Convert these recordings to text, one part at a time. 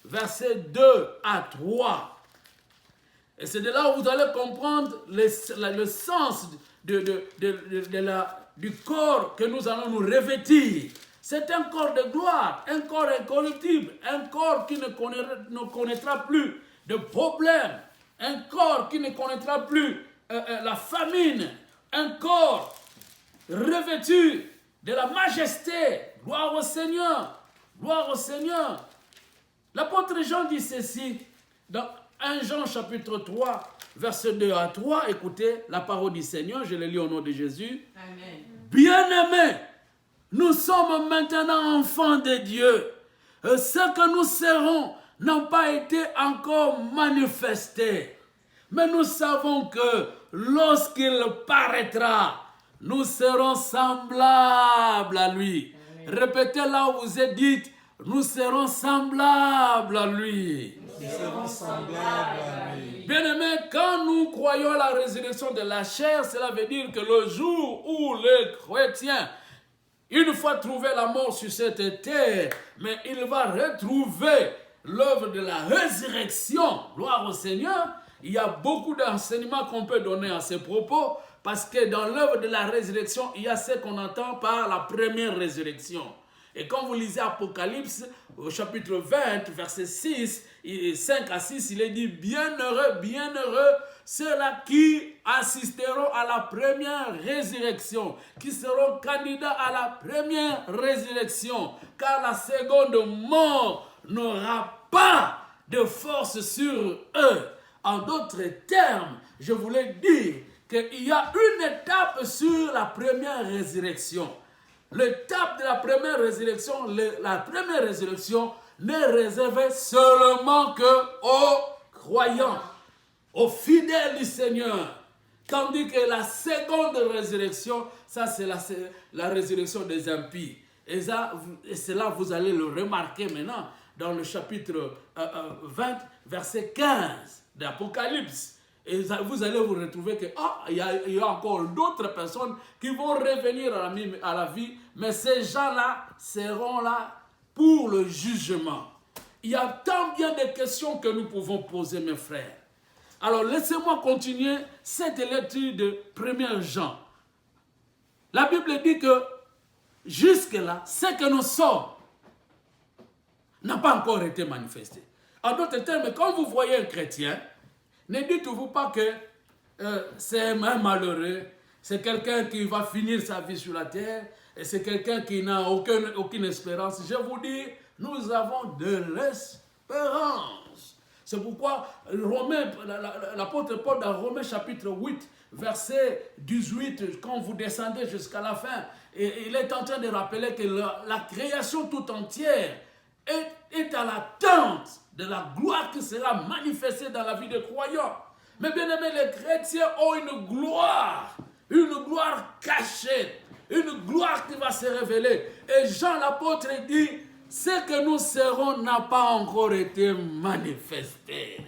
versets 2 à 3. Et c'est de là où vous allez comprendre le sens du corps que nous allons nous revêtir. C'est un corps de gloire, un corps incorruptible, un corps qui ne connaîtra plus de problèmes, un corps qui ne connaîtra plus la famine, un corps revêtu de la majesté. Gloire au Seigneur, gloire au Seigneur. L'apôtre Jean dit ceci dans 1 Jean chapitre 3, verset 2 à 3. Écoutez la parole du Seigneur, je le lis au nom de Jésus. Amen. Bien-aimés, nous sommes maintenant enfants de Dieu. Ce que nous serons n'a pas été encore manifesté. Mais nous savons que lorsqu'il paraîtra, nous serons semblables à lui. Amen. Répétez là où vous êtes, dites, nous serons semblables à lui. Nous serons semblables à lui. Bien-aimés, quand nous croyons à la résurrection de la chair, cela veut dire que le jour où les chrétiens, une fois trouvé la mort sur cette terre, mais il va retrouver l'œuvre de la résurrection. Gloire au Seigneur. Il y a beaucoup d'enseignements qu'on peut donner à ces propos, parce que dans l'œuvre de la résurrection, il y a ce qu'on entend par la première résurrection. Et quand vous lisez Apocalypse, au chapitre 20, verset 5 à 6, il est dit, bienheureux ceux-là qui assisteront à la première résurrection, qui seront candidats à la première résurrection, car la seconde mort n'aura pas de force sur eux. En d'autres termes, je voulais dire qu'il y a une étape sur la première résurrection. L'étape de la première résurrection n'est réservée seulement qu'aux croyants, aux fidèles du Seigneur. Tandis que la seconde résurrection, ça c'est la résurrection des impies. Et cela, vous allez le remarquer maintenant dans le chapitre 20, verset 15 d'Apocalypse. Et vous allez vous retrouver que il y a encore d'autres personnes qui vont revenir à la vie, mais ces gens-là seront là pour le jugement. Il y a tant bien de questions que nous pouvons poser, mes frères. Alors, laissez-moi continuer cette lecture de 1 Jean. La Bible dit que jusque-là, ce que nous sommes n'a pas encore été manifesté. En d'autres termes, quand vous voyez un chrétien, ne dites-vous pas que c'est un malheureux, c'est quelqu'un qui va finir sa vie sur la terre, et c'est quelqu'un qui n'a aucune espérance. Je vous dis, nous avons de l'espérance. C'est pourquoi l'apôtre Paul dans Romains chapitre 8, verset 18, quand vous descendez jusqu'à la fin, il est en train de rappeler que la création tout entière est à l'attente de la gloire qui sera manifestée dans la vie des croyants. Mais bien aimé, les chrétiens ont une gloire cachée, une gloire qui va se révéler. Et Jean l'apôtre dit, ce que nous serons n'a pas encore été manifesté.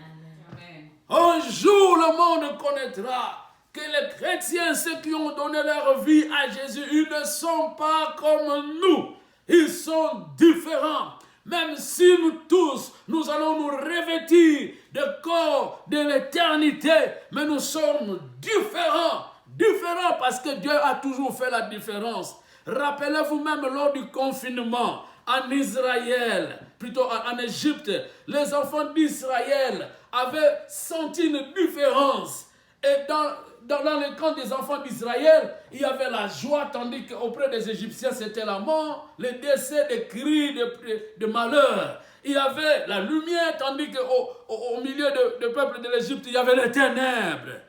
Amen. Un jour, le monde connaîtra que les chrétiens, ceux qui ont donné leur vie à Jésus, ils ne sont pas comme nous. Ils sont différents. Même si nous tous, nous allons nous revêtir de corps de l'éternité, mais nous sommes différents. Différents parce que Dieu a toujours fait la différence. Rappelez-vous même lors du confinement en Israël, plutôt en Égypte, les enfants d'Israël avaient senti une différence. Et dans le camp des enfants d'Israël, il y avait la joie, tandis qu'auprès des Égyptiens, c'était la mort, les décès, des cris de malheur. Il y avait la lumière, tandis qu'au milieu du peuple de l'Égypte, il y avait les ténèbres.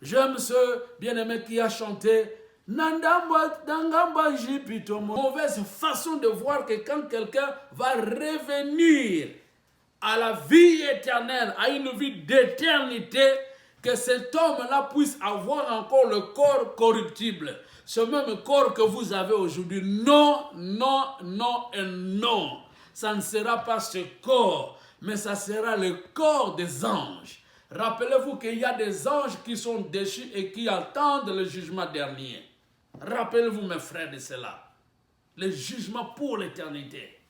J'aime ce bien-aimé qui a chanté « Mauvaise façon de voir que quand quelqu'un va revenir à la vie éternelle, à une vie d'éternité, que cet homme-là puisse avoir encore le corps corruptible. Ce même corps que vous avez aujourd'hui. Non, non, non et non. Ça ne sera pas ce corps, mais ça sera le corps des anges. Rappelez-vous qu'il y a des anges qui sont déchus et qui attendent le jugement dernier. Rappelez-vous, mes frères, de cela. Le jugement pour l'éternité.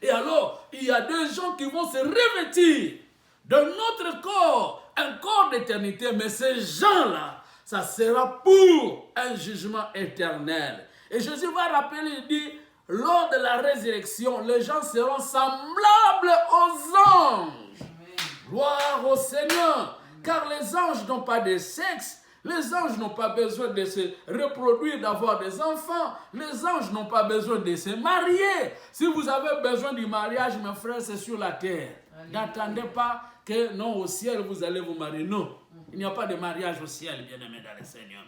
Et alors, il y a des gens qui vont se revêtir de notre corps, un corps d'éternité, mais ces gens-là, ça sera pour un jugement éternel. Et Jésus va rappeler, il dit, lors de la résurrection, les gens seront semblables aux anges. Amen. Gloire au Seigneur, car les anges n'ont pas de sexe. Les anges n'ont pas besoin de se reproduire, d'avoir des enfants. Les anges n'ont pas besoin de se marier. Si vous avez besoin du mariage, mes frères, c'est sur la terre. N'attendez pas que non, au ciel, vous allez vous marier. Non, il n'y a pas de mariage au ciel, bien-aimés dans le Seigneur.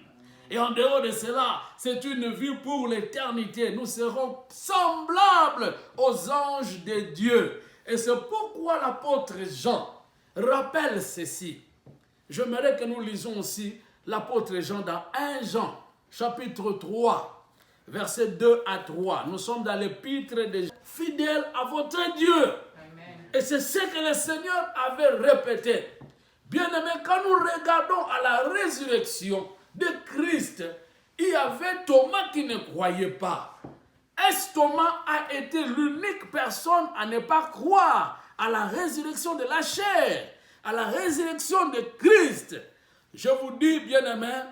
Et en dehors de cela, c'est une vie pour l'éternité. Nous serons semblables aux anges de Dieu. Et c'est pourquoi l'apôtre Jean rappelle ceci. J'aimerais que nous lisions aussi l'apôtre Jean dans 1 Jean, chapitre 3, versets 2 à 3. Nous sommes dans l'épître de Jean. Fidèle à votre Dieu. Amen. Et c'est ce que le Seigneur avait répété. Bien-aimés, quand nous regardons à la résurrection de Christ, il y avait Thomas qui ne croyait pas. Est-ce Thomas a été l'unique personne à ne pas croire à la résurrection de la chair, à la résurrection de Christ? Je vous dis, bien-aimés,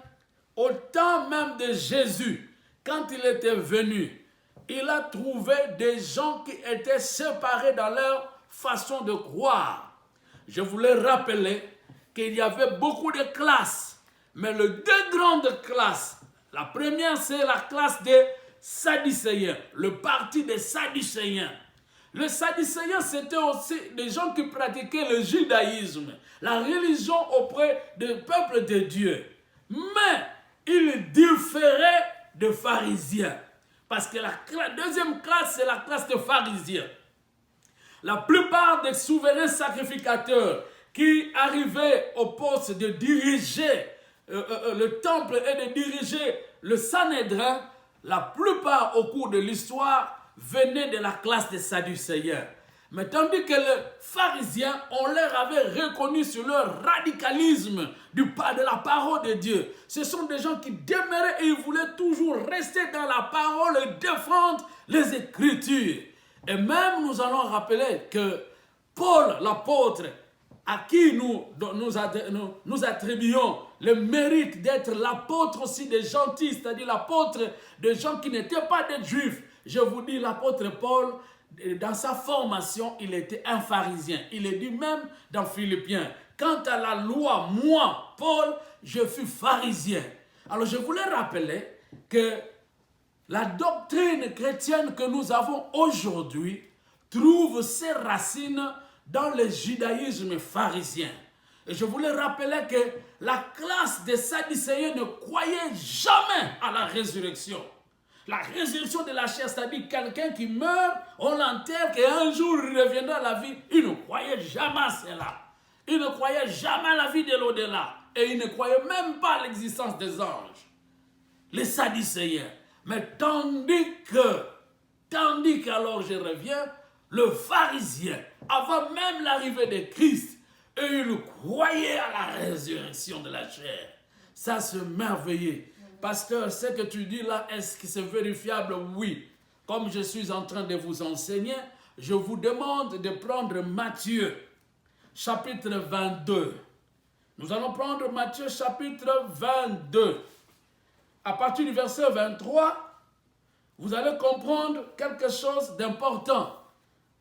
au temps même de Jésus, quand il était venu, il a trouvé des gens qui étaient séparés dans leur façon de croire. Je voulais rappeler qu'il y avait beaucoup de classes, mais les deux grandes classes, la première c'est la classe des Sadducéens, le parti des Sadducéens. Les Sadducéens, c'était aussi des gens qui pratiquaient le judaïsme, la religion auprès du peuple de Dieu. Mais ils différaient des pharisiens. Parce que la deuxième classe, c'est la classe des pharisiens. La plupart des souverains sacrificateurs qui arrivaient au poste de diriger le temple et de diriger le Sanhédrin, la plupart au cours de l'histoire venaient de la classe des Sadducéens. Mais tandis que les pharisiens, on leur avait reconnu sur leur radicalisme de la parole de Dieu. Ce sont des gens qui demeuraient et ils voulaient toujours rester dans la parole et défendre les Écritures. Et même nous allons rappeler que Paul, l'apôtre, à qui nous attribuons le mérite d'être l'apôtre aussi des gentils, c'est-à-dire l'apôtre des gens qui n'étaient pas des juifs. Je vous dis, l'apôtre Paul, dans sa formation, il était un pharisien. Il est dit même dans Philippiens, quant à la loi, moi, Paul, je fus pharisien. Alors je voulais rappeler que la doctrine chrétienne que nous avons aujourd'hui trouve ses racines dans le judaïsme pharisien. Et je voulais rappeler que la classe des Sadducéens ne croyait jamais à la résurrection. La résurrection de la chair, c'est-à-dire quelqu'un qui meurt, on l'enterre, qu'un jour il reviendra à la vie. Ils ne croyaient jamais à cela. Ils ne croyaient jamais à la vie de l'au-delà. Et ils ne croyaient même pas à l'existence des anges. Les Sadducéens. Mais tandis qu'alors je reviens, le pharisien, avant même l'arrivée de Christ, et il croyait à la résurrection de la chair. Ça se merveillait. Pasteur, ce que tu dis là, est-ce que c'est vérifiable? Oui. Comme je suis en train de vous enseigner, je vous demande de prendre Matthieu, chapitre 22. Nous allons prendre Matthieu, chapitre 22. À partir du verset 23, vous allez comprendre quelque chose d'important.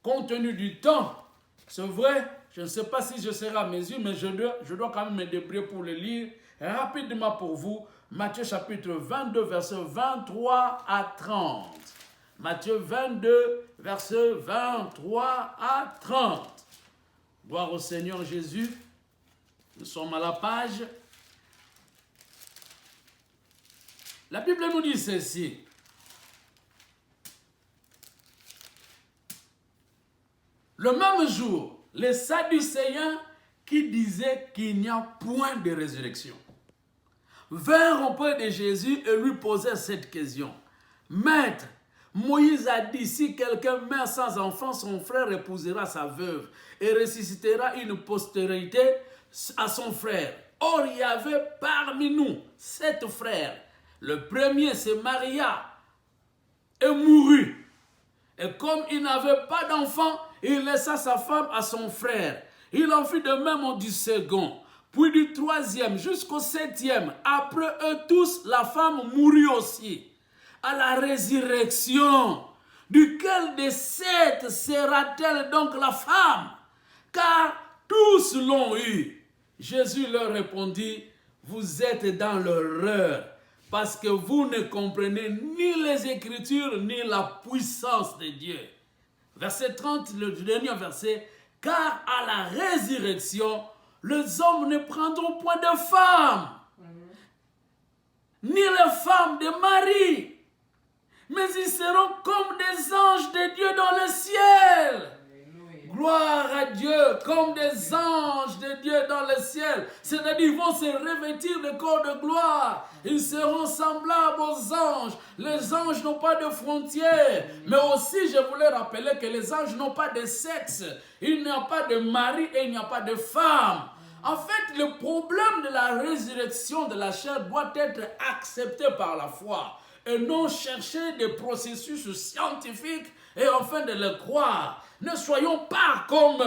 Compte tenu du temps, c'est vrai, je ne sais pas si je serai à mesure, mais je dois quand même me débrouiller pour le lire rapidement pour vous. Matthieu chapitre 22, verset 23 à 30. Matthieu 22, verset 23 à 30. Gloire au Seigneur Jésus. Nous sommes à la page. La Bible nous dit ceci. Le même jour, les Sadducéens qui disaient qu'il n'y a point de résurrection vinrent auprès de Jésus et lui posèrent cette question. Maître, Moïse a dit, si quelqu'un meurt sans enfant, son frère épousera sa veuve et ressuscitera une postérité à son frère. Or, il y avait parmi nous 7 frères. Le premier se maria et mourut. Et comme il n'avait pas d'enfant, il laissa sa femme à son frère. Il en fit de même du second, puis du troisième jusqu'au septième. Après eux tous, la femme mourut aussi. À la résurrection, duquel des sept sera-t-elle donc la femme? Car tous l'ont eu. Jésus leur répondit, vous êtes dans l'erreur, parce que vous ne comprenez ni les Écritures, ni la puissance de Dieu. Verset 30, le dernier verset. Car à la résurrection, les hommes ne prendront point de femmes, ni les femmes de Marie, mais ils seront comme des anges de Dieu dans le ciel. Gloire à Dieu, comme des anges de Dieu dans le ciel. C'est-à-dire, ils vont se revêtir de corps de gloire. Ils seront semblables aux anges. Les anges n'ont pas de frontières. Mais aussi, je voulais rappeler que les anges n'ont pas de sexe. Il n'y a pas de mari et il n'y a pas de femme. En fait, le problème de la résurrection de la chair doit être accepté par la foi. Et non chercher des processus scientifiques et enfin de le croire. Ne soyons pas comme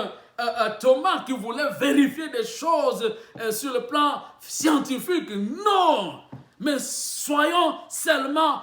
Thomas qui voulait vérifier des choses sur le plan scientifique. Non, mais soyons seulement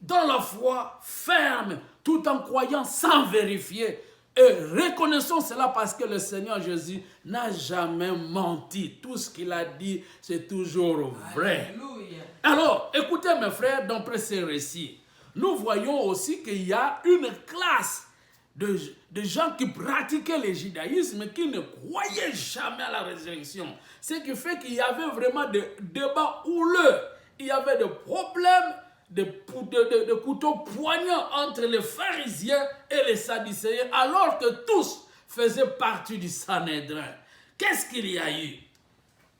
dans la foi ferme, tout en croyant sans vérifier. Et reconnaissons cela parce que le Seigneur Jésus n'a jamais menti. Tout ce qu'il a dit, c'est toujours vrai. Alléluia. Alors, écoutez mes frères, d'après ces récits, nous voyons aussi qu'il y a une classe de gens qui pratiquaient le judaïsme mais qui ne croyaient jamais à la résurrection. Ce qui fait qu'il y avait vraiment des débats houleux. Il y avait des problèmes, de couteaux poignants entre les pharisiens et les sadducéens, alors que tous faisaient partie du Sanhédrin. Qu'est-ce qu'il y a eu?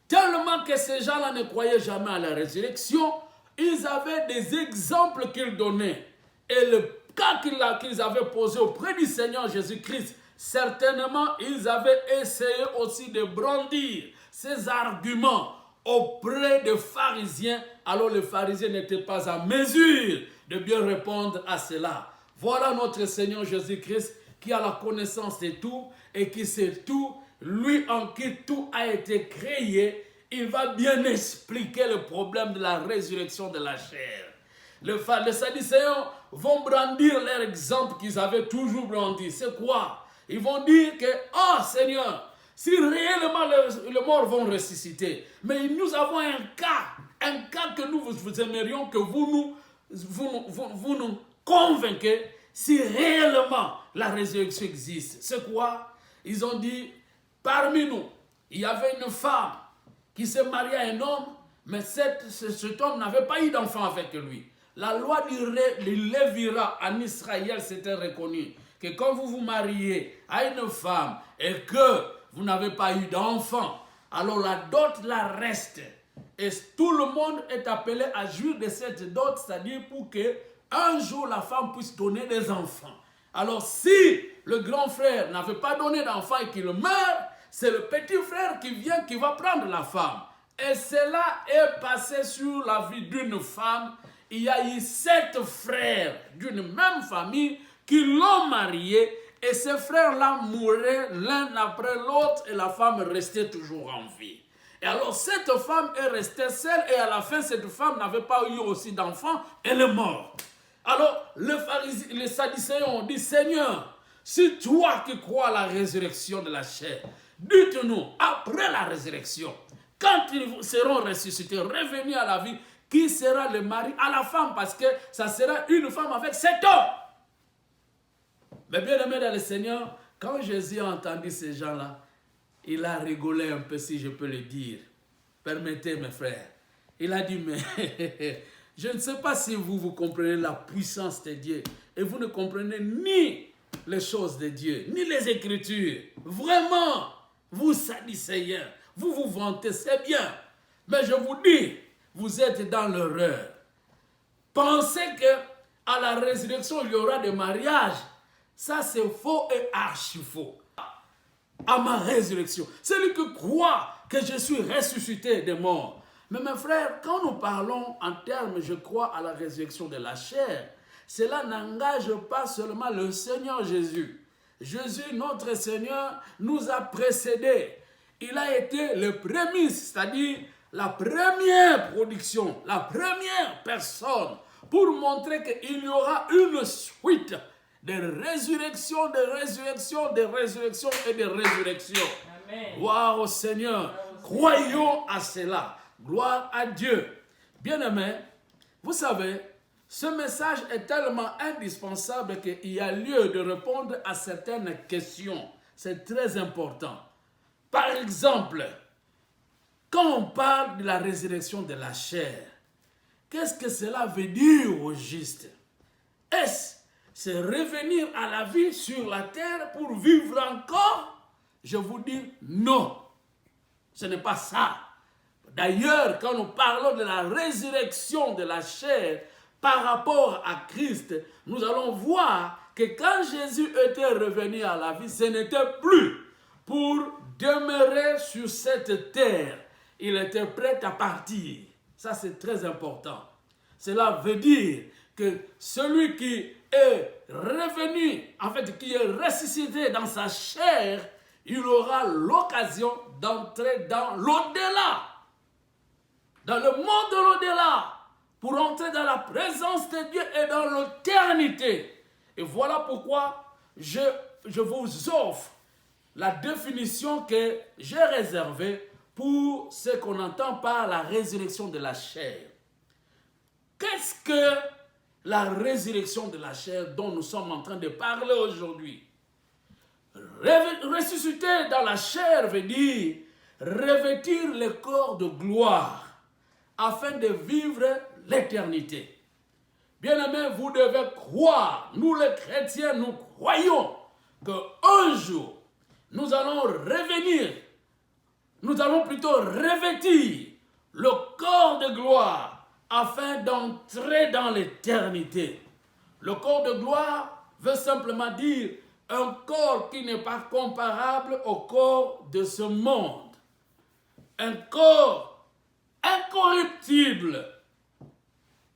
Tellement que ces gens-là ne croyaient jamais à la résurrection, ils avaient des exemples qu'ils donnaient. Et le cas qu'ils avaient posé auprès du Seigneur Jésus-Christ, certainement, ils avaient essayé aussi de brandir ces arguments auprès des pharisiens. Alors les pharisiens n'étaient pas à mesure de bien répondre à cela. Voilà notre Seigneur Jésus-Christ qui a la connaissance de tout et qui sait tout. Lui en qui tout a été créé, il va bien expliquer le problème de la résurrection de la chair. Les sadducéens vont brandir leur exemple qu'ils avaient toujours brandi. C'est quoi? Ils vont dire que, oh Seigneur, si réellement les morts vont ressusciter, mais nous avons un cas que nous vous aimerions que vous nous convainquez si réellement la résurrection existe. C'est quoi? Ils ont dit, parmi nous, il y avait une femme qui s'est mariée à un homme, mais cet homme n'avait pas eu d'enfant avec lui. La loi du Lévira en Israël, c'était reconnu que quand vous vous mariez à une femme et que vous n'avez pas eu d'enfant, alors la dot la reste. Et tout le monde est appelé à jouir de cette dot, c'est-à-dire pour que un jour la femme puisse donner des enfants. Alors si le grand frère n'avait pas donné d'enfant et qu'il meurt, c'est le petit frère qui vient, qui va prendre la femme. Et cela est passé sur la vie d'une femme. Il y a eu 7 frères d'une même famille qui l'ont mariée. Et ces frères-là mouraient l'un après l'autre et la femme restait toujours en vie. Et alors cette femme est restée seule et à la fin cette femme n'avait pas eu aussi d'enfant, elle est morte. Alors les sadducéens ont dit, Seigneur, c'est toi qui crois à la résurrection de la chair. Dites-nous, après la résurrection, quand ils seront ressuscités, revenus à la vie, qui sera le mari à la femme? Parce que ça sera une femme avec 7 hommes. Mais bien aimé dans le Seigneur, quand Jésus a entendu ces gens-là, il a rigolé un peu, si je peux le dire. Permettez mes frères. Il a dit, mais je ne sais pas si vous comprenez la puissance de Dieu. Et vous ne comprenez ni les choses de Dieu, ni les Écritures. Vraiment, vous sadducéens, vous vous vantez, c'est bien. Mais je vous dis, vous êtes dans l'erreur. Pensez qu'à la résurrection, il y aura des mariages. Ça, c'est faux et archi faux. À ma résurrection. Celui qui croit que je suis ressuscité des morts. Mais mes frères, quand nous parlons en termes, je crois, à la résurrection de la chair, cela n'engage pas seulement le Seigneur Jésus. Jésus, notre Seigneur, nous a précédés. Il a été le premier, c'est-à-dire la première production, la première personne pour montrer qu'il y aura une suite de résurrection, de résurrection, de résurrection et de résurrection. Gloire au Seigneur. Croyons à cela. Gloire à Dieu. Bien-aimés, vous savez, ce message est tellement indispensable qu'il y a lieu de répondre à certaines questions. C'est très important. Par exemple, quand on parle de la résurrection de la chair, qu'est-ce que cela veut dire au juste? C'est revenir à la vie sur la terre pour vivre encore? Je vous dis non. Ce n'est pas ça. D'ailleurs, quand nous parlons de la résurrection de la chair par rapport à Christ, nous allons voir que quand Jésus était revenu à la vie, ce n'était plus pour demeurer sur cette terre. Il était prêt à partir. Ça, c'est très important. Cela veut dire que celui qui est revenu, en fait, qui est ressuscité dans sa chair, il aura l'occasion d'entrer dans l'au-delà, dans le monde de l'au-delà, pour entrer dans la présence de Dieu et dans l'éternité. Et voilà pourquoi je vous offre la définition que j'ai réservée pour ce qu'on entend par la résurrection de la chair. Qu'est-ce que la résurrection de la chair dont nous sommes en train de parler aujourd'hui? Ressusciter dans la chair veut dire revêtir le corps de gloire afin de vivre l'éternité. Bien-aimés, vous devez croire, nous les chrétiens, nous croyons qu'un jour, nous allons revenir, nous allons plutôt revêtir le corps de gloire afin d'entrer dans l'éternité. Le corps de gloire veut simplement dire un corps qui n'est pas comparable au corps de ce monde. Un corps incorruptible.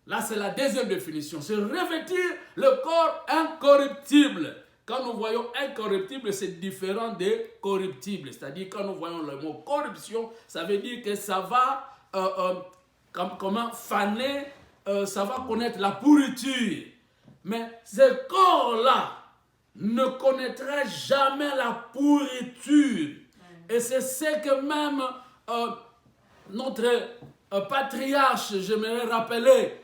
Là, c'est la deuxième définition. C'est revêtir le corps incorruptible. Quand nous voyons incorruptible, c'est différent de corruptible. C'est-à-dire, quand nous voyons le mot corruption, ça veut dire que ça va comment faner, ça va connaître la pourriture. Mais ce corps-là ne connaîtra jamais la pourriture. Et c'est ce que même notre patriarche, j'aimerais rappeler,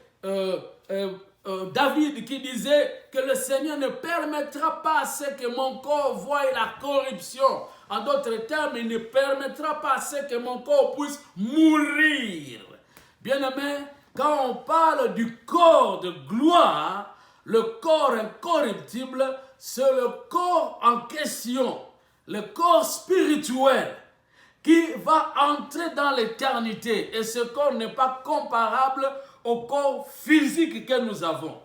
David qui disait que le Seigneur ne permettra pas à ce que mon corps voie la corruption. En d'autres termes, il ne permettra pas à ce que mon corps puisse mourir. Bien-aimé, quand on parle du corps de gloire, le corps incorruptible, c'est le corps en question, le corps spirituel qui va entrer dans l'éternité. Et ce corps n'est pas comparable au corps physique que nous avons.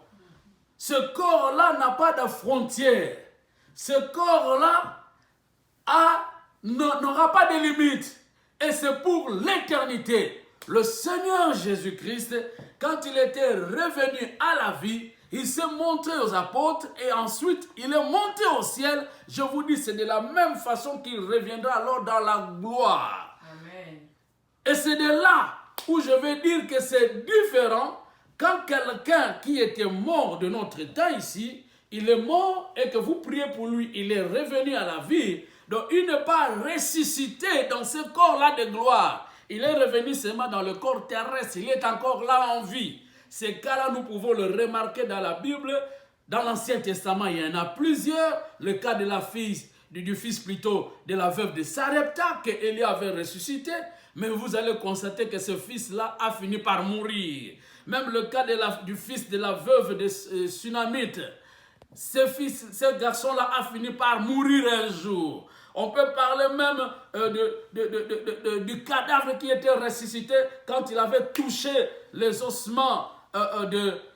Ce corps-là n'a pas de frontières. Ce corps-là n'aura pas de limites. Et c'est pour l'éternité. Le Seigneur Jésus-Christ, quand il était revenu à la vie, il s'est montré aux apôtres et ensuite il est monté au ciel. Je vous dis, c'est de la même façon qu'il reviendra alors dans la gloire. Amen. Et c'est de là où je vais dire que c'est différent quand quelqu'un qui était mort de notre temps ici, il est mort et que vous priez pour lui, il est revenu à la vie. Donc il n'est pas ressuscité dans ce corps-là de gloire. Il est revenu seulement dans le corps terrestre, il est encore là en vie. Ces cas-là, nous pouvons le remarquer dans la Bible. Dans l'Ancien Testament, il y en a plusieurs. Le cas de la fille, du fils plutôt, de la veuve de Sarepta, que Élie avait ressuscité. Mais vous allez constater que ce fils-là a fini par mourir. Même le cas du fils de la veuve de Sunamite. Ce garçon-là a fini par mourir un jour. On peut parler même du cadavre qui était ressuscité quand il avait touché les ossements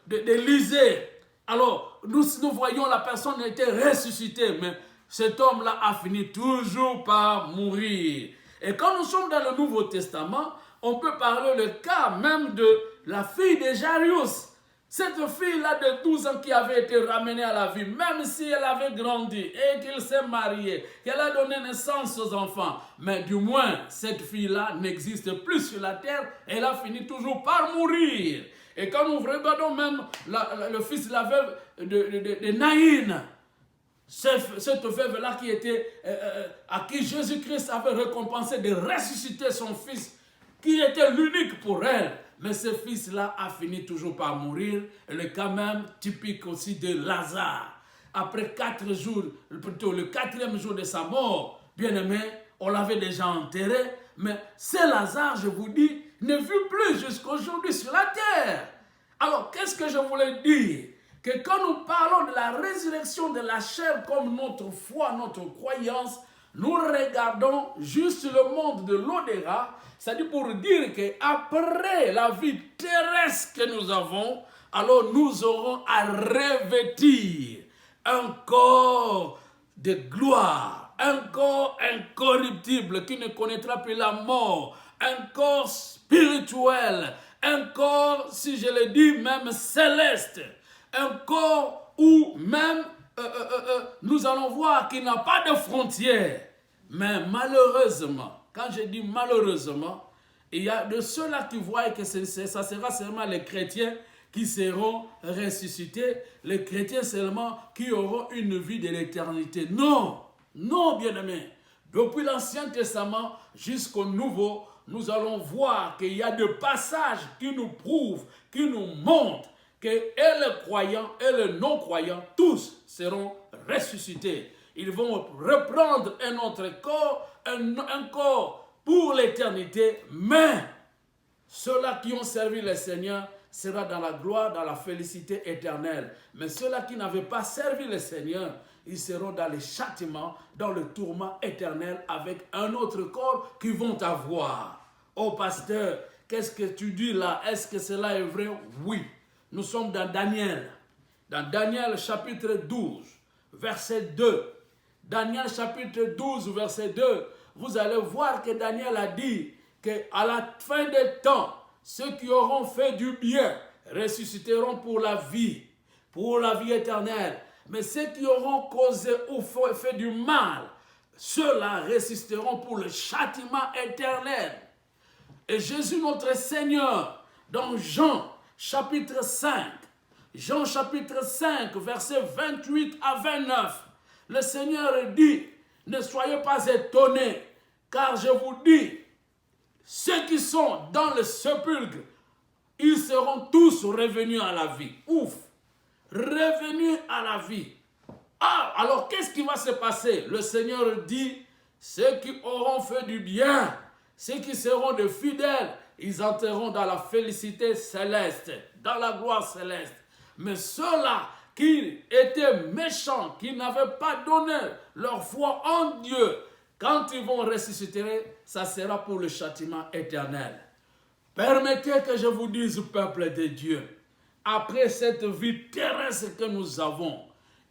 d'Élisée. Alors, nous voyons la personne était ressuscitée, mais cet homme-là a fini toujours par mourir. Et quand nous sommes dans le Nouveau Testament, on peut parler le cas même de la fille de Jairus. Cette fille-là de 12 ans qui avait été ramenée à la vie, même si elle avait grandi et qu'elle s'est mariée, qu'elle a donné naissance aux enfants, mais du moins, cette fille-là n'existe plus sur la terre, elle a fini toujours par mourir. Et quand nous regardons même le fils de la veuve de Naïn, cette veuve-là qui était, à qui Jésus-Christ avait récompensé de ressusciter son fils, qui était l'unique pour elle. Mais ce fils-là a fini toujours par mourir. Le cas même typique aussi de Lazare. Après 4 jours, plutôt le 4e jour de sa mort, bien aimé, on l'avait déjà enterré. Mais ce Lazare, je vous dis, ne vit plus jusqu'aujourd'hui sur la terre. Alors, qu'est-ce que je voulais dire? Que quand nous parlons de la résurrection de la chair comme notre foi, notre croyance, nous regardons juste le monde de l'au-delà, c'est-à-dire pour dire qu'après la vie terrestre que nous avons, alors nous aurons à revêtir un corps de gloire, un corps incorruptible qui ne connaîtra plus la mort, un corps spirituel, un corps, si je le dis, même céleste, un corps où même nous allons voir qu'il n'a pas de frontières. Mais malheureusement, quand je dis malheureusement, il y a de ceux-là qui voient que ça sera seulement les chrétiens qui seront ressuscités, les chrétiens seulement qui auront une vie de l'éternité. Non, non, bien-aimés. Depuis l'Ancien Testament jusqu'au Nouveau, nous allons voir qu'il y a des passages qui nous prouvent, qui nous montrent que et les croyants et les non-croyants, tous seront ressuscités. Ils vont reprendre un autre corps, un corps pour l'éternité, mais ceux-là qui ont servi le Seigneur seront dans la gloire, dans la félicité éternelle. Mais ceux-là qui n'avaient pas servi le Seigneur, ils seront dans les châtiments, dans le tourment éternel avec un autre corps qu'ils vont avoir. Oh pasteur, qu'est-ce que tu dis là? Est-ce que cela est vrai? Oui. Nous sommes dans Daniel. Dans Daniel chapitre 12, verset 2. Daniel chapitre 12, verset 2. Vous allez voir que Daniel a dit qu'à la fin des temps, ceux qui auront fait du bien ressusciteront pour la vie éternelle. Mais ceux qui auront causé ou fait du mal, ceux-là ressusciteront pour le châtiment éternel. Et Jésus notre Seigneur, dans Jean chapitre 5, versets 28 à 29, le Seigneur dit, ne soyez pas étonnés, car je vous dis, ceux qui sont dans le sépulcre, ils seront tous revenus à la vie. Ouf! Revenus à la vie. Ah, alors qu'est-ce qui va se passer? Le Seigneur dit, ceux qui auront fait du bien, ceux qui seront de fidèles, ils entreront dans la félicité céleste, dans la gloire céleste. Mais ceux-là qui étaient méchants, qui n'avaient pas donné leur foi en Dieu, quand ils vont ressusciter, ça sera pour le châtiment éternel. Permettez que je vous dise, peuple de Dieu, après cette vie terrestre que nous avons,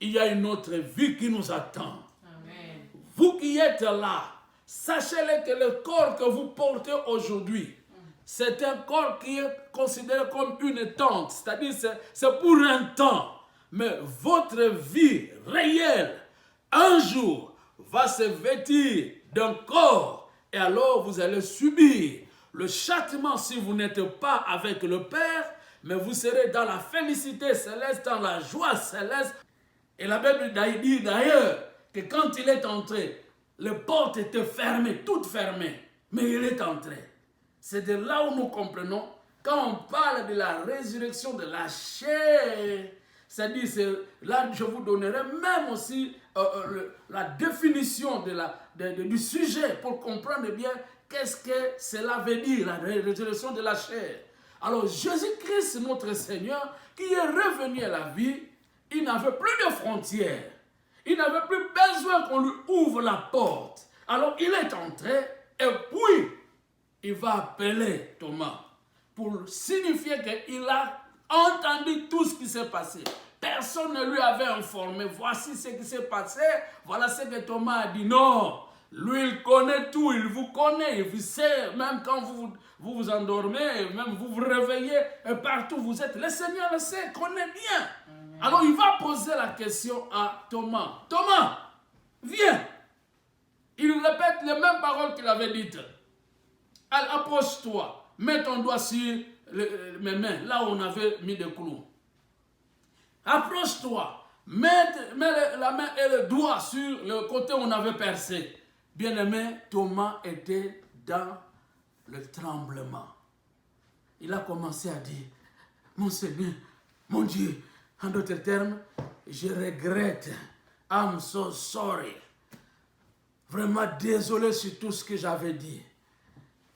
il y a une autre vie qui nous attend. Amen. Vous qui êtes là, sachez-le que le corps que vous portez aujourd'hui, c'est un corps qui est considéré comme une tente, c'est-à-dire c'est pour un temps. Mais votre vie réelle, un jour, va se vêtir d'un corps et alors vous allez subir le châtiment si vous n'êtes pas avec le Père, mais vous serez dans la félicité céleste, dans la joie céleste. Et la Bible dit d'ailleurs que quand il est entré, les portes étaient fermées, toutes fermées, mais il est entré. C'est de là où nous comprenons, quand on parle de la résurrection de la chair, c'est-à-dire, là je vous donnerai même aussi la définition du sujet pour comprendre bien qu'est-ce que cela veut dire, la résurrection de la chair. Alors Jésus-Christ, notre Seigneur, qui est revenu à la vie, il n'avait plus de frontières. Il n'avait plus besoin qu'on lui ouvre la porte. Alors il est entré et puis il va appeler Thomas pour signifier qu'il a entendu tout ce qui s'est passé. Personne ne lui avait informé. Voici ce qui s'est passé. Voilà ce que Thomas a dit. Non, Lui, il connaît tout, il vous connaît, il vous sait, même quand vous endormez, même vous vous réveillez, et partout vous êtes. Le Seigneur le sait, connaît bien. Alors il va poser la question à Thomas. Thomas, viens. Il répète les mêmes paroles qu'il avait dites. Approche-toi, mets ton doigt sur mes mains, là où on avait mis des clous. Approche-toi, mets la main et le doigt sur le côté où on avait percé. Bien-aimé, Thomas était dans le tremblement. Il a commencé à dire, mon Seigneur, mon Dieu, en d'autres termes, je regrette, I'm so sorry. Vraiment désolé sur tout ce que j'avais dit.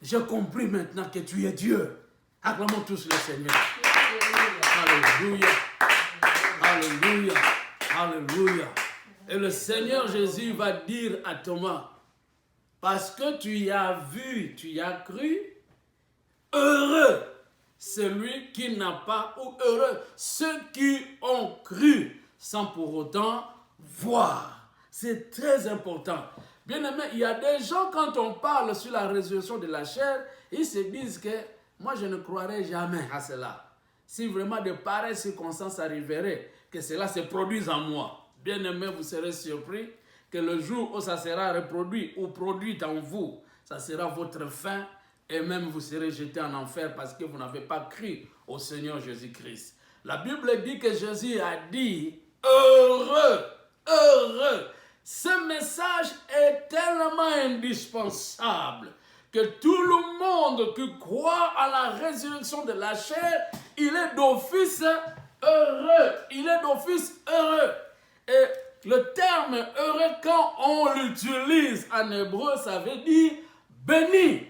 J'ai compris maintenant que tu es Dieu. Acclamons tous le Seigneur. Alléluia. Alléluia. Alléluia. Et le Seigneur Jésus va dire à Thomas, parce que tu y as vu, tu y as cru, heureux celui qui n'a pas, ou heureux ceux qui ont cru sans pour autant voir. C'est très important. Bien aimé, il y a des gens, quand on parle sur la résurrection de la chair, ils se disent que moi je ne croirais jamais à cela. Si vraiment de pareilles circonstances arriveraient, que cela se produise en moi. Bien aimé, vous serez surpris que le jour où ça sera reproduit ou produit en vous, ça sera votre fin et même vous serez jeté en enfer parce que vous n'avez pas cru au Seigneur Jésus-Christ. La Bible dit que Jésus a dit « Heureux, heureux ». Ce message est tellement indispensable que tout le monde qui croit à la résurrection de la chair, il est d'office heureux. Il est d'office heureux. Et le terme heureux, quand on l'utilise en hébreu, ça veut dire béni.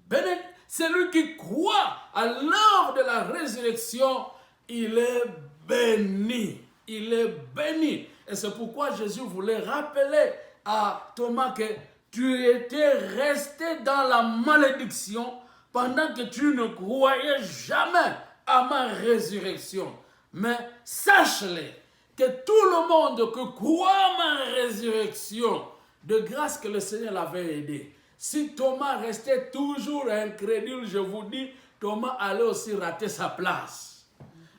Béni. Celui qui croit à l'heure de la résurrection, il est béni. Il est béni. Et c'est pourquoi Jésus voulait rappeler à Thomas que tu étais resté dans la malédiction pendant que tu ne croyais jamais à ma résurrection. Mais sache-le, que tout le monde qui croit à ma résurrection, de grâce que le Seigneur l'avait aidé. Si Thomas restait toujours incrédule, je vous dis, Thomas allait aussi rater sa place.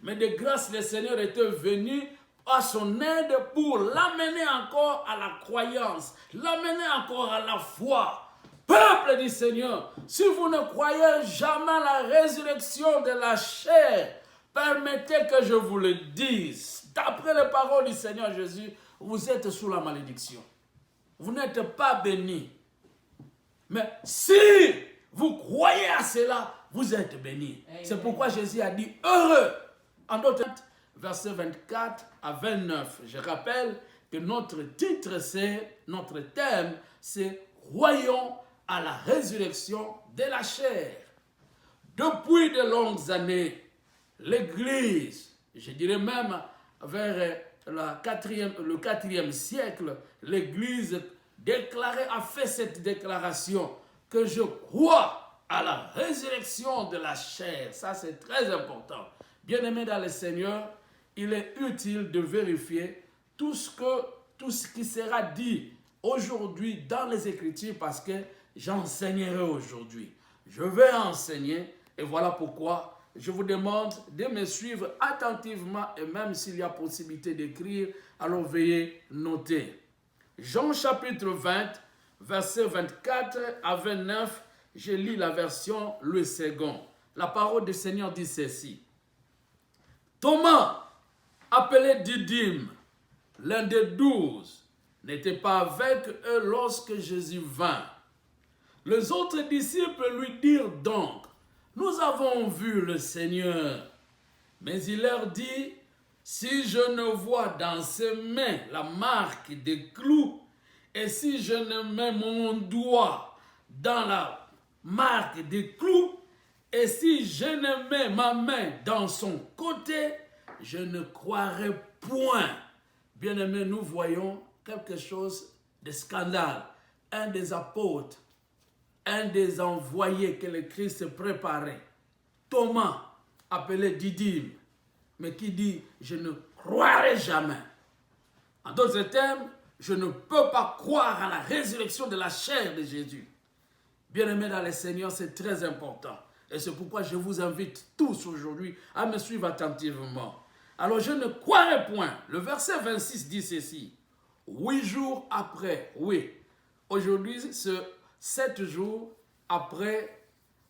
Mais de grâce, le Seigneur était venu à son aide pour l'amener encore à la croyance, l'amener encore à la foi. Peuple du Seigneur, si vous ne croyez jamais à la résurrection de la chair, permettez que je vous le dise. D'après les paroles du Seigneur Jésus, vous êtes sous la malédiction. Vous n'êtes pas bénis. Mais si vous croyez à cela, vous êtes bénis. C'est pourquoi Jésus a dit heureux. En d'autres termes, versets 24 à 29. Je rappelle que notre titre, notre thème, c'est « Croyons à la résurrection de la chair ». Depuis de longues années, l'Église, je dirais même vers le 4e siècle, l'Église a fait cette déclaration que je crois à la résurrection de la chair. Ça, c'est très important. Bien-aimés dans le Seigneur, il est utile de vérifier tout ce qui sera dit aujourd'hui dans les Écritures parce que j'enseignerai aujourd'hui. Je vais enseigner et voilà pourquoi je vous demande de me suivre attentivement et même s'il y a possibilité d'écrire, alors veuillez noter. Jean chapitre 20, versets 24 à 29, je lis la version le second. La parole du Seigneur dit ceci. Thomas, appelé Didyme, l'un des 12, n'était pas avec eux lorsque Jésus vint. Les autres disciples lui dirent donc, « Nous avons vu le Seigneur. » Mais il leur dit, « Si je ne vois dans ses mains la marque des clous, et si je ne mets mon doigt dans la marque des clous, et si je ne mets ma main dans son côté, je ne croirai point. » Bien-aimés, nous voyons quelque chose de scandale. Un des apôtres, un des envoyés que le Christ préparait, Thomas, appelé Didyme, mais qui dit, je ne croirai jamais. En d'autres termes, je ne peux pas croire à la résurrection de la chair de Jésus. Bien-aimés dans le Seigneur, c'est très important. Et c'est pourquoi je vous invite tous aujourd'hui à me suivre attentivement. Alors je ne croirai point. Le verset 26 dit ceci. 8 jours après, oui, aujourd'hui c'est 7 jours après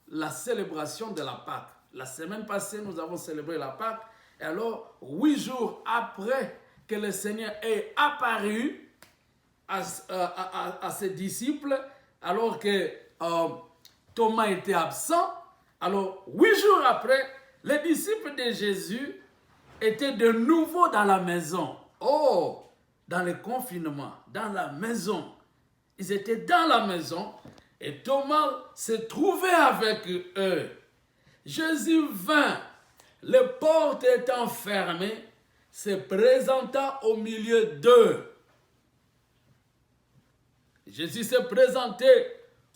la célébration de la Pâque. La semaine passée, nous avons célébré la Pâque. Et alors, 8 jours après que le Seigneur est apparu à ses disciples, alors que Thomas était absent, alors 8 jours après, les disciples de Jésus étaient de nouveau dans la maison. Oh, dans le confinement, dans la maison. Ils étaient dans la maison et Thomas se trouvait avec eux. Jésus vint, les portes étant fermées, se présenta au milieu d'eux. Jésus s'est présenté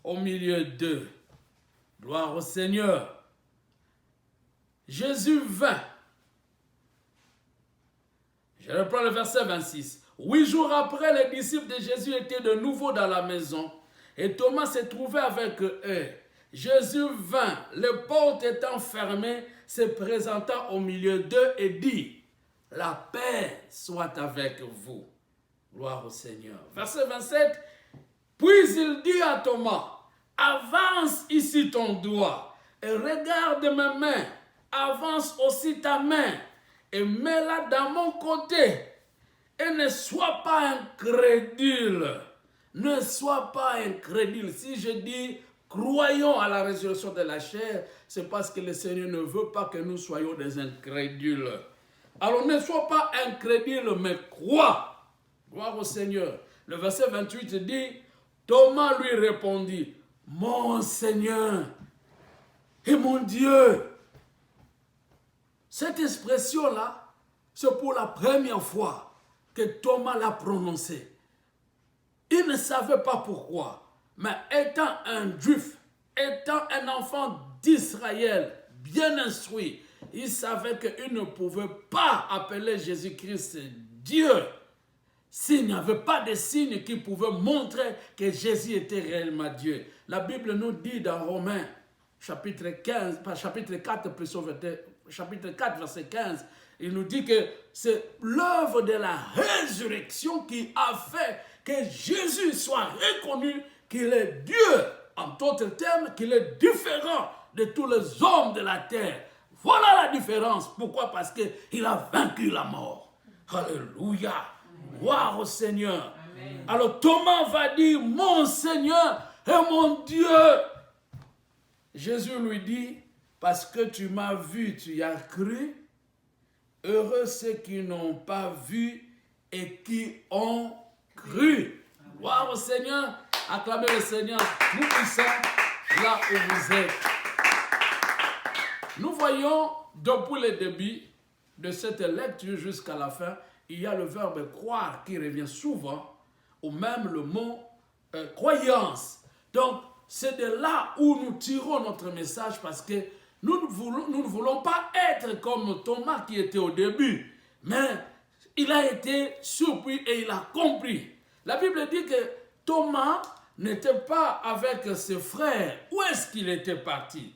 au milieu d'eux. Gloire au Seigneur. Jésus vint. Je reprends le verset 26. 8 jours après, les disciples de Jésus étaient de nouveau dans la maison et Thomas se trouvait avec eux. Jésus vint, les portes étant fermées, se présenta au milieu d'eux et dit, « La paix soit avec vous. » Gloire au Seigneur. Verset 27. Puis il dit à Thomas, « Avance ici ton doigt et regarde mes mains. Avance aussi ta main et mets-la dans mon côté. Et ne sois pas incrédule. » Ne sois pas incrédule. Si je dis croyons à la résurrection de la chair, c'est parce que le Seigneur ne veut pas que nous soyons des incrédules. Alors ne sois pas incrédule, mais crois. Gloire au Seigneur. Le verset 28 dit, Thomas lui répondit, « Mon Seigneur et mon Dieu. » Cette expression-là, c'est pour la première fois que Thomas l'a prononcée. Il ne savait pas pourquoi, mais étant un juif, étant un enfant d'Israël, bien instruit, il savait qu'il ne pouvait pas appeler Jésus-Christ Dieu s'il n'y avait pas de signes qui pouvaient montrer que Jésus était réellement Dieu. La Bible nous dit dans Romains, chapitre 4, verset 15, il nous dit que c'est l'œuvre de la résurrection qui a fait que Jésus soit reconnu qu'il est Dieu. En d'autres termes, qu'il est différent de tous les hommes de la terre. Voilà la différence. Pourquoi? Parce qu'il a vaincu la mort. Alléluia. Gloire au Seigneur. Amen. Alors Thomas va dire, mon Seigneur et mon Dieu. Jésus lui dit, parce que tu m'as vu, tu y as cru. Heureux ceux qui n'ont pas vu et qui ont cru. Gloire au Seigneur. Acclamez le Seigneur. Nous puissons là où vous êtes. Nous voyons depuis le début de cette lecture jusqu'à la fin, il y a le verbe croire qui revient souvent, ou même le mot croyance. Donc, c'est de là où nous tirons notre message parce que nous ne voulons pas être comme Thomas qui était au début, mais il a été surpris et il a compris. La Bible dit que Thomas n'était pas avec ses frères. Où est-ce qu'il était parti?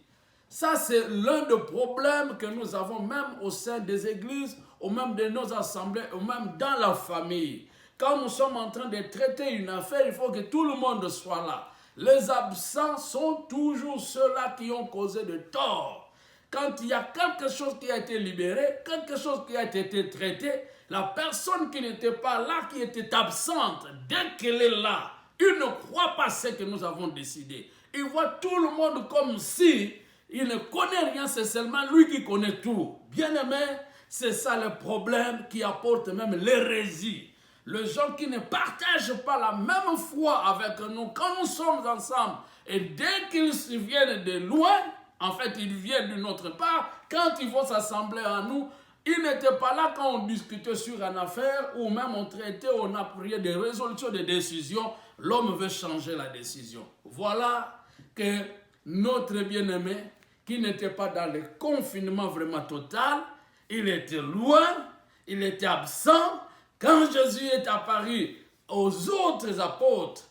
Ça, c'est l'un des problèmes que nous avons même au sein des églises, ou même de nos assemblées, ou même dans la famille. Quand nous sommes en train de traiter une affaire, il faut que tout le monde soit là. Les absents sont toujours ceux-là qui ont causé de tort. Quand il y a quelque chose qui a été libéré, quelque chose qui a été traité, la personne qui n'était pas là, qui était absente, dès qu'elle est là, il ne croit pas ce que nous avons décidé. Il voit tout le monde comme si il ne connaît rien, c'est seulement lui qui connaît tout. Bien-aimé, c'est ça le problème qui apporte même l'hérésie. Les gens qui ne partagent pas la même foi avec nous, quand nous sommes ensemble, et dès qu'ils viennent de loin, en fait, ils viennent d'une autre part, quand ils vont s'assembler à nous, ils n'étaient pas là quand on discutait sur une affaire, ou même on traitait, on a prié des résolutions, des décisions, l'homme veut changer la décision. Voilà que notre bien-aimé, qui n'était pas dans le confinement vraiment total, il était loin, il était absent. Quand Jésus est apparu, aux autres apôtres,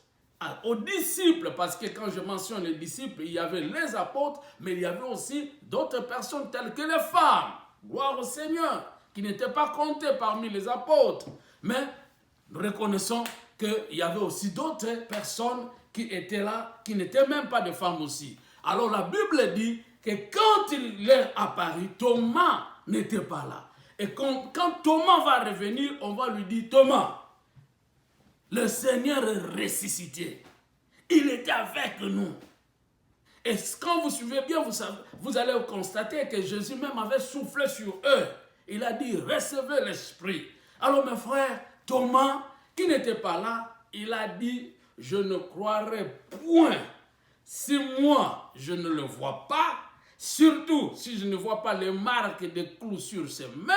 aux disciples, parce que quand je mentionne les disciples, il y avait les apôtres, mais il y avait aussi d'autres personnes telles que les femmes, gloire au Seigneur, qui n'étaient pas comptées parmi les apôtres. Mais nous reconnaissons qu'il y avait aussi d'autres personnes qui étaient là, qui n'étaient même pas des femmes aussi. Alors la Bible dit que quand il leur apparut, Thomas n'était pas là. Et quand Thomas va revenir, on va lui dire, Thomas, le Seigneur est ressuscité. Il était avec nous. Et quand vous suivez bien, vous allez constater que Jésus même avait soufflé sur eux. Il a dit, recevez l'Esprit. Alors mes frères, Thomas, qui n'était pas là, il a dit, je ne croirai point si moi je ne le vois pas, surtout si je ne vois pas les marques des clous sur ses mains,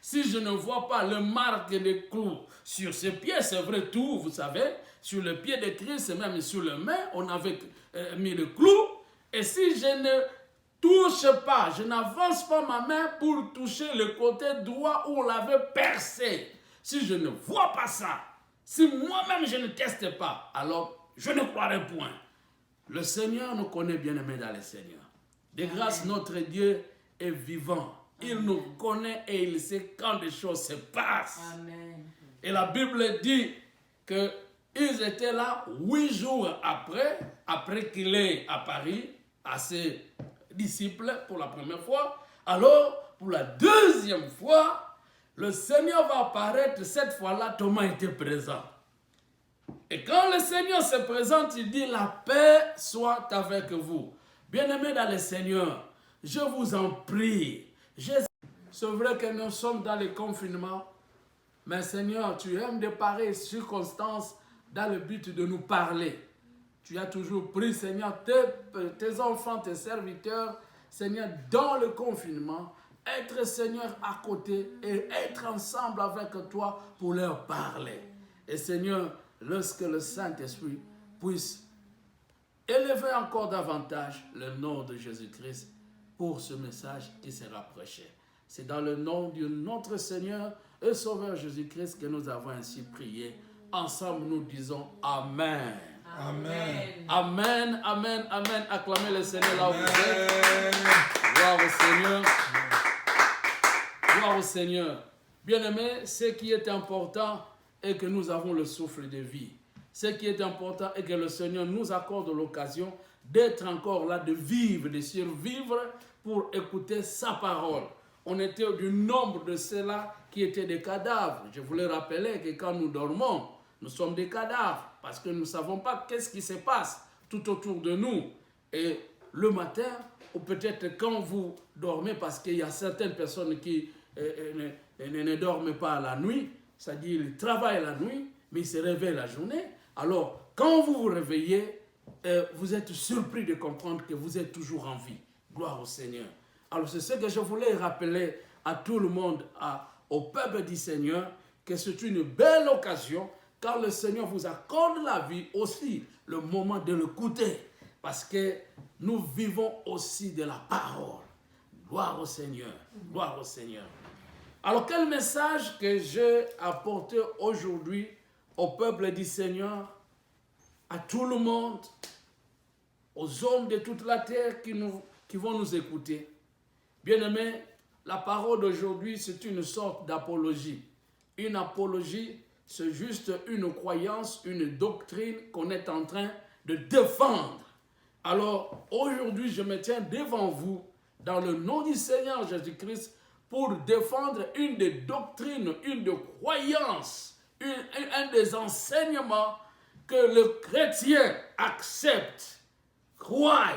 si je ne vois pas les marques des clous sur ses pieds, c'est vrai tout, vous savez, sur le pied de Christ, même sur les mains, on avait mis le clou, et si je ne touche pas, je n'avance pas ma main pour toucher le côté droit où on l'avait percé, si je ne vois pas ça, si moi-même je ne teste pas, alors je ne croirai point. Le Seigneur nous connaît, bien-aimés dans le Seigneur. De grâce, notre Dieu est vivant. Il nous connaît et il sait quand des choses se passent. Amen. Et la Bible dit qu'ils étaient là 8 jours après qu'il ait apparu à ses disciples pour la première fois. Alors, pour la deuxième fois, le Seigneur va apparaître. Cette fois-là, Thomas était présent. Et quand le Seigneur se présente, il dit, la paix soit avec vous. Bien-aimés dans le Seigneur, je vous en prie. C'est vrai que nous sommes dans le confinement, mais Seigneur, tu aimes de pareilles circonstances dans le but de nous parler. Tu as toujours pris, Seigneur, tes enfants, tes serviteurs, Seigneur, dans le confinement, être, Seigneur, à côté et être ensemble avec toi pour leur parler. Et Seigneur, lorsque le Saint-Esprit puisse élever encore davantage le nom de Jésus-Christ pour ce message qui sera prêché. C'est dans le nom de notre Seigneur et Sauveur Jésus-Christ que nous avons ainsi prié. Ensemble, nous disons Amen. Amen. Amen, amen, amen. Acclamez le Seigneur là où vous êtes. Gloire au Seigneur. Gloire au Seigneur. Bien-aimés, ce qui est important est que nous avons le souffle de vie. Ce qui est important est que le Seigneur nous accorde l'occasion d'être encore là, de vivre, de survivre pour écouter sa parole. On était du nombre de ceux-là qui étaient des cadavres. Je voulais rappeler que quand nous dormons, nous sommes des cadavres parce que nous ne savons pas qu'est-ce qui se passe tout autour de nous. Et le matin, ou peut-être quand vous dormez, parce qu'il y a certaines personnes qui ne dorment pas la nuit, c'est-à-dire ils travaillent la nuit, mais ils se réveillent la journée. Alors, quand vous vous réveillez, vous êtes surpris de comprendre que vous êtes toujours en vie. Gloire au Seigneur. Alors, c'est ce que je voulais rappeler à tout le monde, au peuple du Seigneur, que c'est une belle occasion, car le Seigneur vous accorde la vie aussi, le moment de l'écouter, parce que nous vivons aussi de la parole. Gloire au Seigneur. Gloire au Seigneur. Alors, quel message que j'ai apporté aujourd'hui au peuple du Seigneur, à tout le monde, aux hommes de toute la terre qui vont nous écouter. Bien-aimés, la parole d'aujourd'hui, c'est une sorte d'apologie. Une apologie, c'est juste une croyance, une doctrine qu'on est en train de défendre. Alors, aujourd'hui, je me tiens devant vous, dans le nom du Seigneur Jésus-Christ, pour défendre une des doctrines, une des croyances, un des enseignements que le chrétien accepte, croit.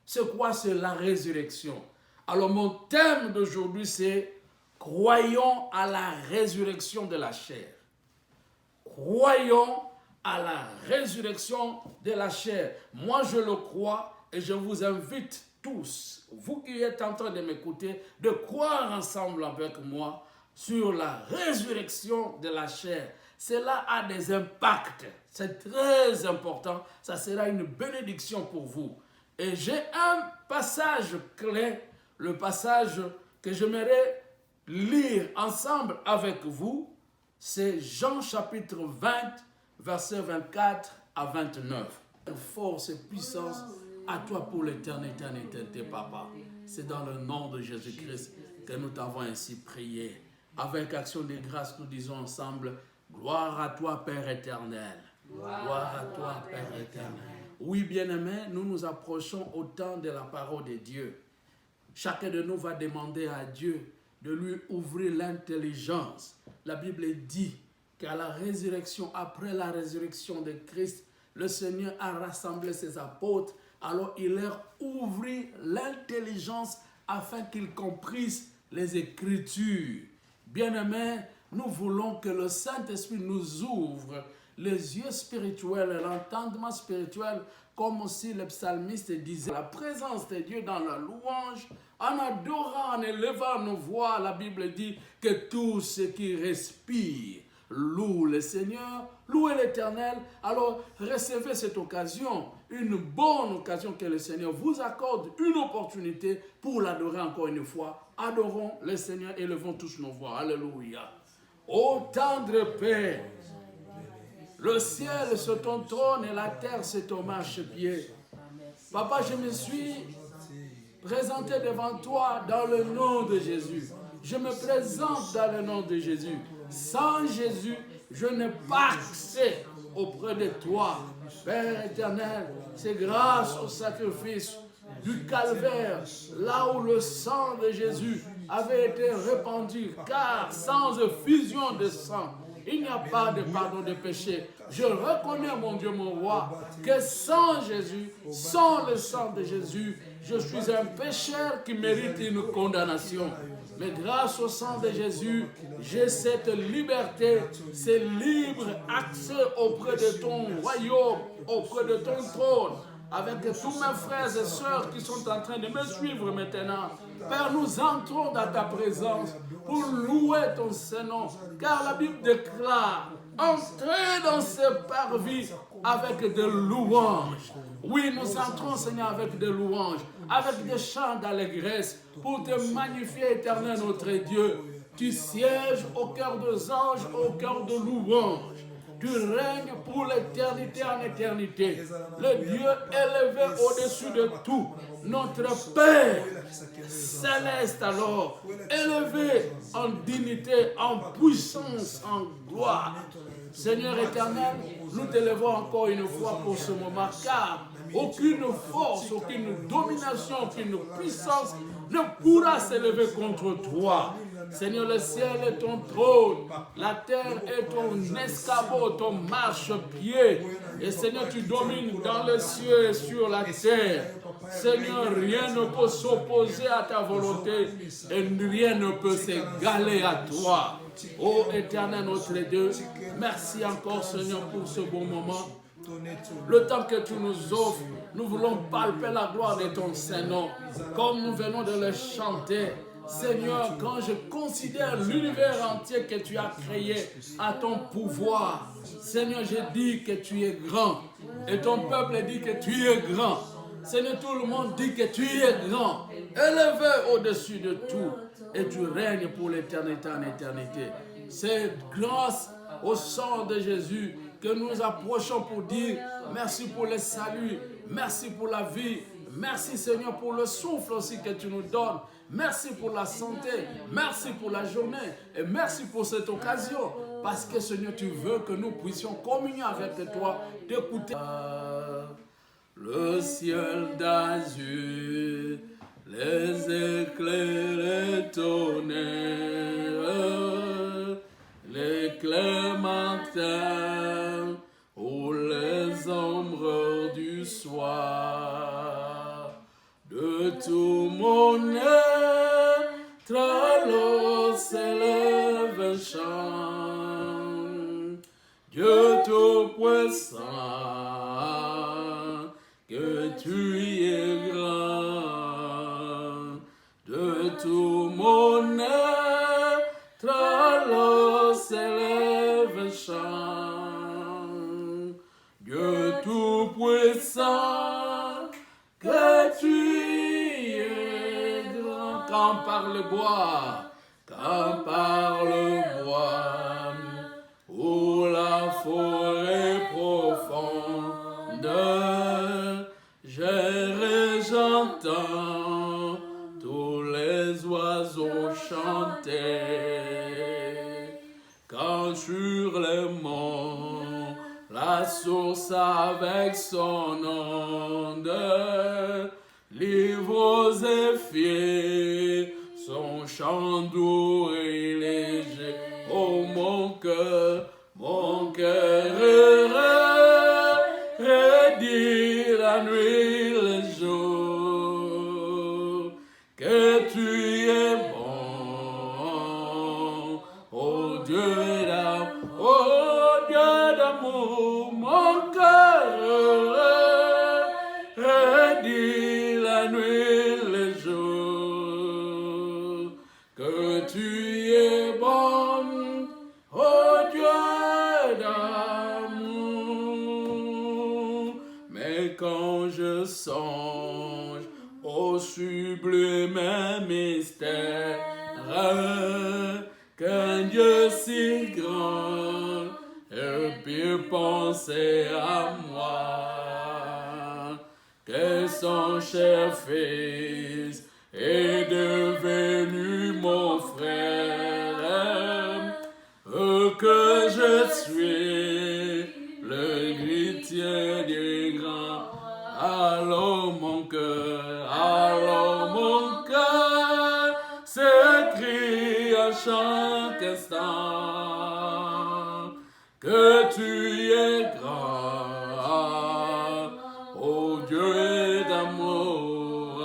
C'est quoi? C'est la résurrection. Alors mon thème d'aujourd'hui, c'est « Croyons à la résurrection de la chair ». Croyons à la résurrection de la chair. Moi, je le crois et je vous invite tous, vous qui êtes en train de m'écouter, de croire ensemble avec moi sur la résurrection de la chair. Cela a des impacts. C'est très important. Ça sera une bénédiction pour vous. Et j'ai un passage clé, le passage que j'aimerais lire ensemble avec vous. C'est Jean chapitre 20, versets 24 à 29. Force et puissance à toi pour l'éternité, Papa. C'est dans le nom de Jésus-Christ que nous t'avons ainsi prié. Avec action de grâce, nous disons ensemble, gloire à toi, Père éternel. Gloire à toi, Père éternel. Oui, bien-aimés, nous nous approchons au temps de la parole de Dieu. Chacun de nous va demander à Dieu de lui ouvrir l'intelligence. La Bible dit qu'à la résurrection, après la résurrection de Christ, le Seigneur a rassemblé ses apôtres, alors il leur ouvrit l'intelligence afin qu'ils comprissent les Écritures. Bien-aimés, nous voulons que le Saint-Esprit nous ouvre les yeux spirituels et l'entendement spirituel, comme aussi le psalmiste disait. La présence de Dieu dans la louange, en adorant, en élevant nos voix, la Bible dit que tout ce qui respire loue le Seigneur, loue l'Éternel. Alors recevez cette occasion, une bonne occasion que le Seigneur vous accorde, une opportunité pour l'adorer encore une fois. Adorons le Seigneur, élevons tous nos voix. Alléluia. Ô tendre Père, le ciel c'est ton trône et la terre c'est ton marchepied. Papa, je me suis présenté devant toi dans le nom de Jésus. Je me présente dans le nom de Jésus. Sans Jésus, je n'ai pas accès auprès de toi. Père éternel, c'est grâce au sacrifice du calvaire, là où le sang de Jésus avait été répandu, car sans effusion de sang, il n'y a pas de pardon de péché. Je reconnais, mon Dieu, mon roi, que sans Jésus, sans le sang de Jésus, je suis un pécheur qui mérite une condamnation. Mais grâce au sang de Jésus, j'ai cette liberté, ce libre accès auprès de ton royaume, auprès de ton trône, avec tous mes frères et sœurs qui sont en train de me suivre maintenant. Père, nous entrons dans ta présence pour louer ton Saint-Nom, car la Bible déclare, entrez dans ce parvis avec des louanges. Oui, nous entrons, Seigneur, avec des louanges, avec des chants d'allégresse, pour te magnifier, éternel notre Dieu. Tu sièges au cœur des anges, au cœur de louanges. Tu règnes pour l'éternité en éternité. Le Dieu élevé au-dessus de tout. Notre Père céleste alors, élevé en dignité, en puissance, en gloire. Seigneur éternel, nous t'élevons encore une fois pour ce moment, car aucune force, aucune domination, aucune puissance ne pourra s'élever contre toi. Seigneur, le ciel est ton trône, la terre est ton escabeau, ton marchepied. Et Seigneur, tu domines dans les cieux et sur la terre. Seigneur, rien ne peut s'opposer à ta volonté et rien ne peut s'égaler à toi. Ô éternel notre Dieu, merci encore Seigneur pour ce bon moment. Le temps que tu nous offres, nous voulons palper la gloire de ton Saint-Nom, comme nous venons de le chanter. Seigneur, quand je considère l'univers entier que tu as créé à ton pouvoir, Seigneur, je dis que tu es grand. Et ton peuple dit que tu es grand. Seigneur, tout le monde dit que tu es grand, élevé au-dessus de tout. Et tu règnes pour l'éternité en éternité. C'est grâce au sang de Jésus que nous approchons pour dire merci pour le salut, merci pour la vie, merci Seigneur pour le souffle aussi que tu nous donnes, merci pour la santé, merci pour la journée et merci pour cette occasion parce que Seigneur tu veux que nous puissions communier avec toi, t'écouter. Le ciel d'azur, les éclairs, les tonnerres, l'éclair matin ou les ombres du soir. De tout mon être, alors s'élève un chant. Dieu tout-puissant, que tu es grand. De tout mon être, alors s'élève un chant. Dieu tout-puissant, que tu es grand. Quand par le bois, quand par le bois, ou la forêt quand sur le mont, la source avec son onde, livre aux fiers, son chant doux et léger. Oh mon cœur heureux, et dit la nuit, le jour, que tu es bon, oh Dieu d'amour, oh Dieu d'amour, mon cœur heureux, et dit la nuit, le jour, que tu es bon, oh Dieu d'amour. Mais quand je songe au sublime mystère qu'un Dieu si grand peut penser à moi, que son cher fils est devenu mon frère, que je suis le gritier des grands. Alors mon cœur s'écrie à chaque instant que tu es grand, ô Dieu d'amour.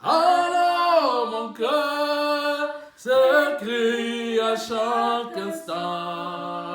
Alors mon cœur s'écrie à chaque instant